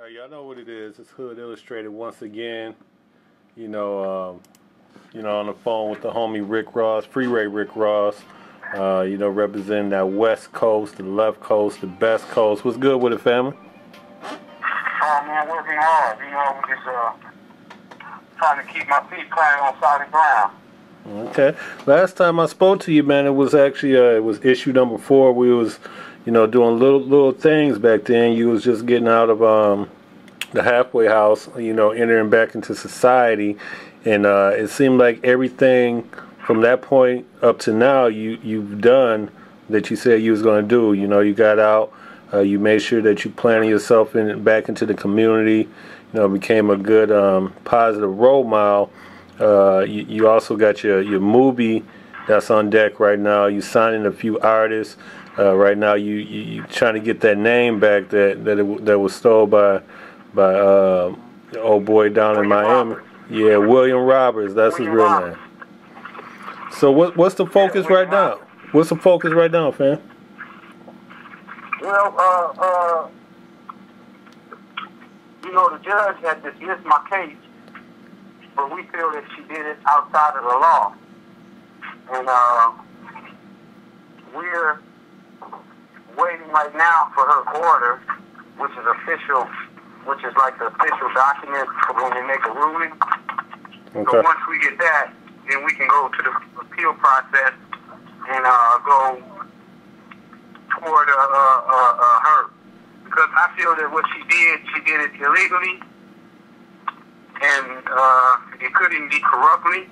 Hey, y'all know what it is. It's Hood Illustrated once again. On the phone with the homie Rick Ross, Freeway Rick Ross. Representing that West Coast, the left coast, the best coast. What's good with it, family? Oh man, working hard. We just trying to keep my feet planted on solid ground. Okay. Last time I spoke to you, man, it was actually it was issue number 4. We was, doing little things back then. You was just getting out of the halfway house, entering back into society, and it seemed like everything from that point up to now you've done that you said you was going to do. You got out, you made sure that you planted yourself back into the community, became a good positive role model. You also got your movie that's on deck right now. You signing a few artists right now. You trying to get that name back that was stole by the old boy down in Miami. Yeah, William Roberts. That's his real name. So what's the focus right now? What's the focus right now, fam? Well, the judge had dismissed my case, but we feel that she did it outside of the law. And we're waiting right now for her order, which is official, which is like the official document for when we make a ruling. Okay. So once we get that, then we can go to the appeal process and go toward her. Because I feel that what she did it illegally, and it couldn't even be corruptly,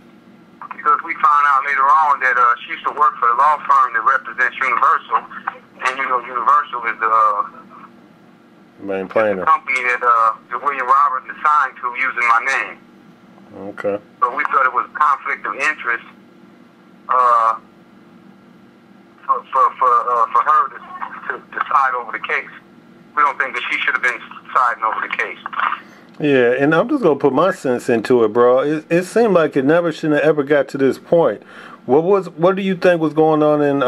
because we found out later on that she used to work for the law firm that represents Universal, and Universal is the main plaintiff. Company that William Roberts is signed to using my name. Okay. So we thought it was a conflict of interest for her to decide over the case. We don't think that she should have been siding over the case. Yeah, and I'm just gonna put my sense into it, bro. It seemed like it never should have ever got to this point. What do you think was going on in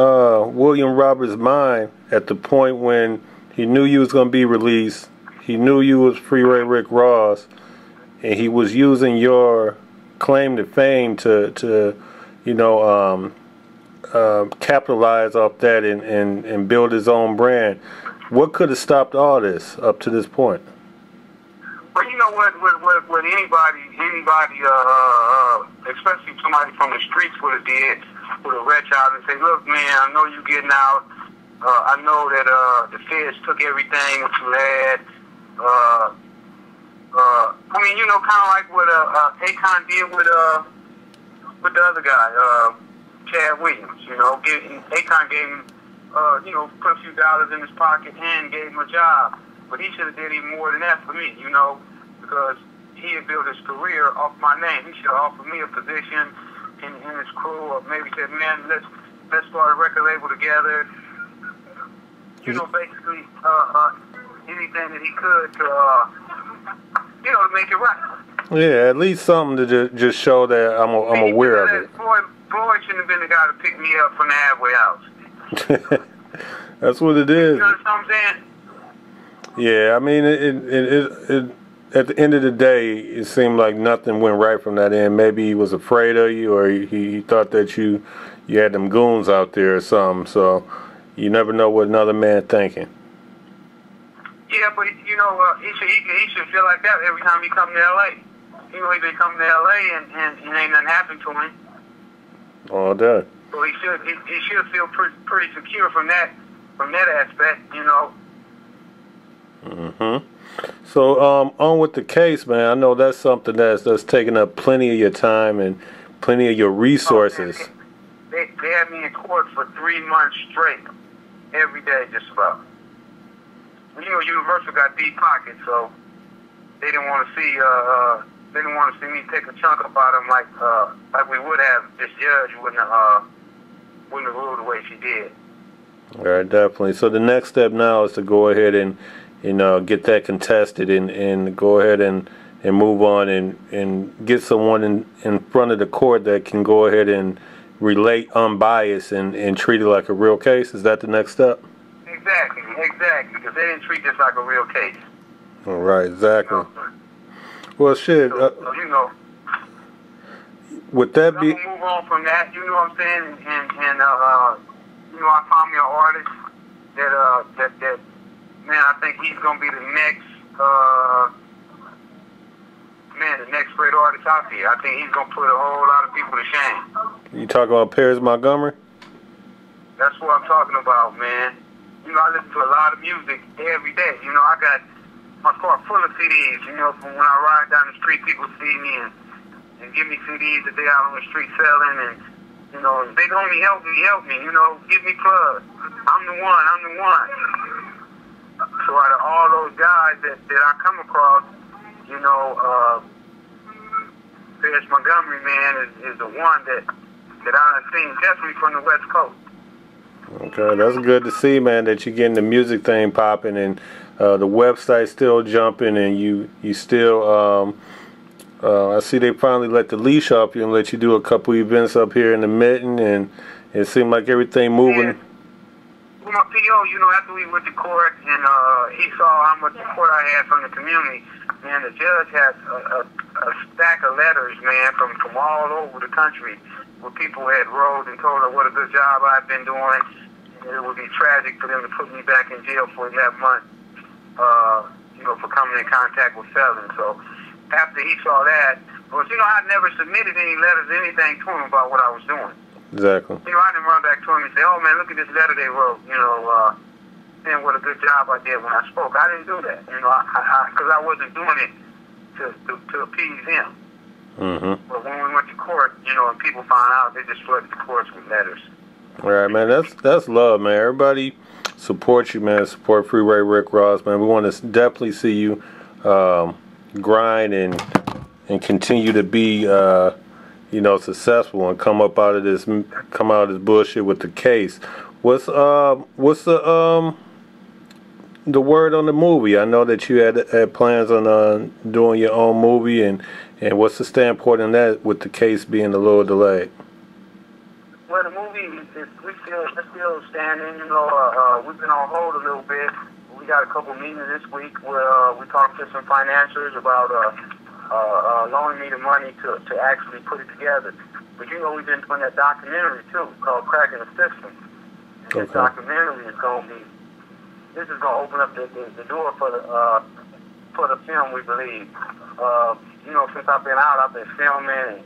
William Roberts' mind at the point when he knew you was gonna be released? He knew you was Freeway Rick Ross, and he was using your claim to fame to capitalize off that and build his own brand. What could have stopped all this up to this point? Well, you know what anybody, especially somebody from the streets would have did, would have reached out and say, look, man, I know you getting out. I know that the feds took everything that you had. Kind of like what A.N.T did with the other guy, Chad Williams. A.N.T gave him, put a few dollars in his pocket and gave him a job. But he should have did even more than that for me, because he had built his career off my name. He should have offered me a position in his crew, or maybe said, man, let's start a record label together. Basically anything that he could to make it right. Yeah, at least something to just show that I'm aware of it. Floyd shouldn't have been the guy to pick me up from the halfway house. That's what it is. You know what I'm saying? Yeah, I mean, it at the end of the day, it seemed like nothing went right from that end. Maybe he was afraid of you, or he thought that you had them goons out there or something. So you never know what another man thinking. Yeah, but he should feel like that every time he come to L.A. He been coming to L.A. and ain't nothing happened to him. All day. So he should feel pretty secure from that aspect, Mm-hmm. So on with the case, man. I know that's something that's taking up plenty of your time and plenty of your resources. They had me in court for 3 months straight, every day, just about. Universal got deep pockets, so they didn't want to see me take a chunk about them like we would have. This judge wouldn't have ruled the way she did. All right, definitely. So the next step now is to go ahead and get that contested and go ahead and move on and get someone in front of the court that can go ahead and relate unbiased and treat it like a real case. Is that the next step? Exactly, because they didn't treat this like a real case. Right, exactly. Well, shit. So, you know, would that I'm be? gonna move on from that. You know what I'm saying? And you know, I found me an artist that man, I think he's gonna be the next the next great artist out there. I think he's gonna put a whole lot of people to shame. You talking about Paris Montgomery? That's what I'm talking about, man. You know, I listen to a lot of music every day. You know, I got my car full of CDs. You know, from when I ride down the street, people see me and give me CDs that they out on the street selling, and you know, big homie, help me. You know, give me plugs. I'm the one. So out of all those guys that I come across, you know, Paris Montgomery, man, is the one that I've seen, definitely from the West Coast. Okay, that's good to see, man, that you're getting the music thing popping and the website still jumping, and you still, I see they finally let the leash off you and let you do a couple events up here in the Mitten, and it seemed like everything moving. Yeah. With my PO, you know, after we went to court and he saw how much support I had from the community, man, the judge had a stack of letters, man, from all over the country where people had wrote and told her what a good job I've been doing, and it would be tragic for them to put me back in jail for 11 months, you know, for coming in contact with felons. So after he saw that, well, you know, I never submitted any letters, anything to him about what I was doing. Exactly. You know, I didn't run back to him and say, oh, man, look at this letter they wrote, you know, saying what a good job I did when I spoke. I didn't do that, you know, because I wasn't doing it to appease him. Mm-hmm. But when we went to court, you know, and people found out, they just flooded the courts with letters. All right, man, that's love, man. Everybody support you, man. Support Freeway Rick Ross, man. We want to definitely see you grind and continue to be you know, successful and come out of this bullshit with the case. What's the word on the movie? I know that you had plans on doing your own movie, and what's the standpoint on that with the case being a little delayed? Well, the movie it's still standing. You know, we've been on hold a little bit. We got a couple meetings this week where we talked to some financiers about loaning me the money to actually put it together. But you know, we've been doing that documentary too called Cracking the System. Okay. This documentary is going to open up the door for the film, we believe. You know, since I've been out, I've been filming and,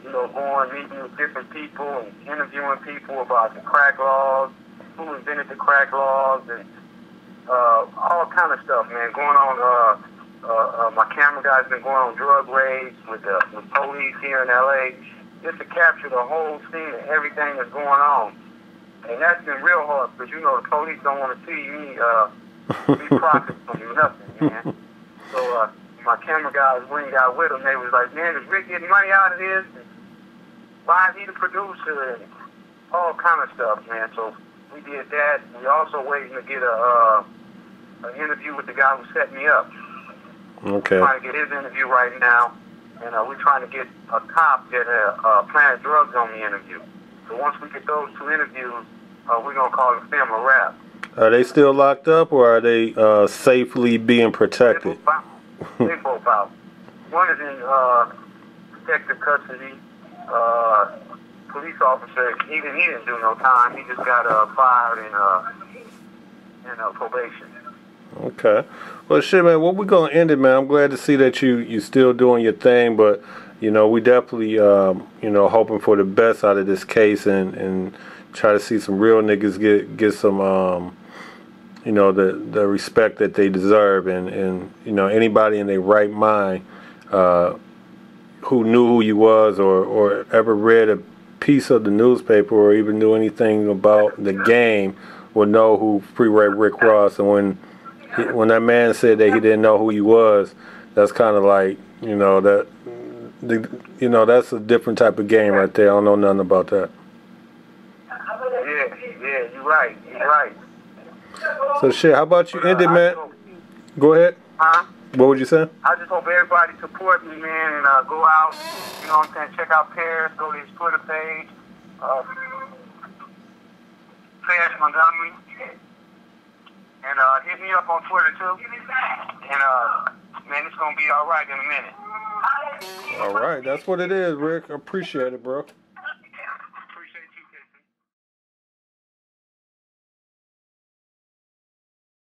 you know, going, meeting with different people and interviewing people about the crack laws, who invented the crack laws, and all kind of stuff, man, going on. My camera guy's been going on drug raids with police here in L.A. just to capture the whole scene and everything that's going on. And that's been real hard because, you know, the police don't want to see me be processed from nothing, man. So my camera guys, when he got with him, they was like, man, is Rick getting money out of this? And why is he the producer? And all kind of stuff, man. So we did that. We also waiting to get an interview with the guy who set me up. Okay. We're trying to get his interview right now, and we're trying to get a cop that planted drugs on the interview. So once we get those two interviews, we're going to call the film a wrap. Are they still locked up, or are they safely being protected? They both out. One is in protective custody. Police officer, he didn't do no time. He just got fired in probation. Okay. Well, shit, man, what we going to end it, man. I'm glad to see that you still doing your thing, but, you know, we definitely, you know, hoping for the best out of this case and try to see some real niggas get some, you know, the respect that they deserve, and you know, anybody in their right mind who knew who you was or ever read a piece of the newspaper or even knew anything about the game would know who Freeway Rick Ross. And when that man said that he didn't know who he was, that's kind of like, you know, that's a different type of game right there. I don't know nothing about that. Yeah, you're right. So shit, how about you end it, man? Go ahead. Huh? What would you say? I just hope everybody support me, man, and go out, you know what I'm saying, check out Paris, go to his Twitter page, Paris Montgomery, and hit me up on Twitter too, and be all right in a minute. All right, that's what it is, Rick. I appreciate it, bro.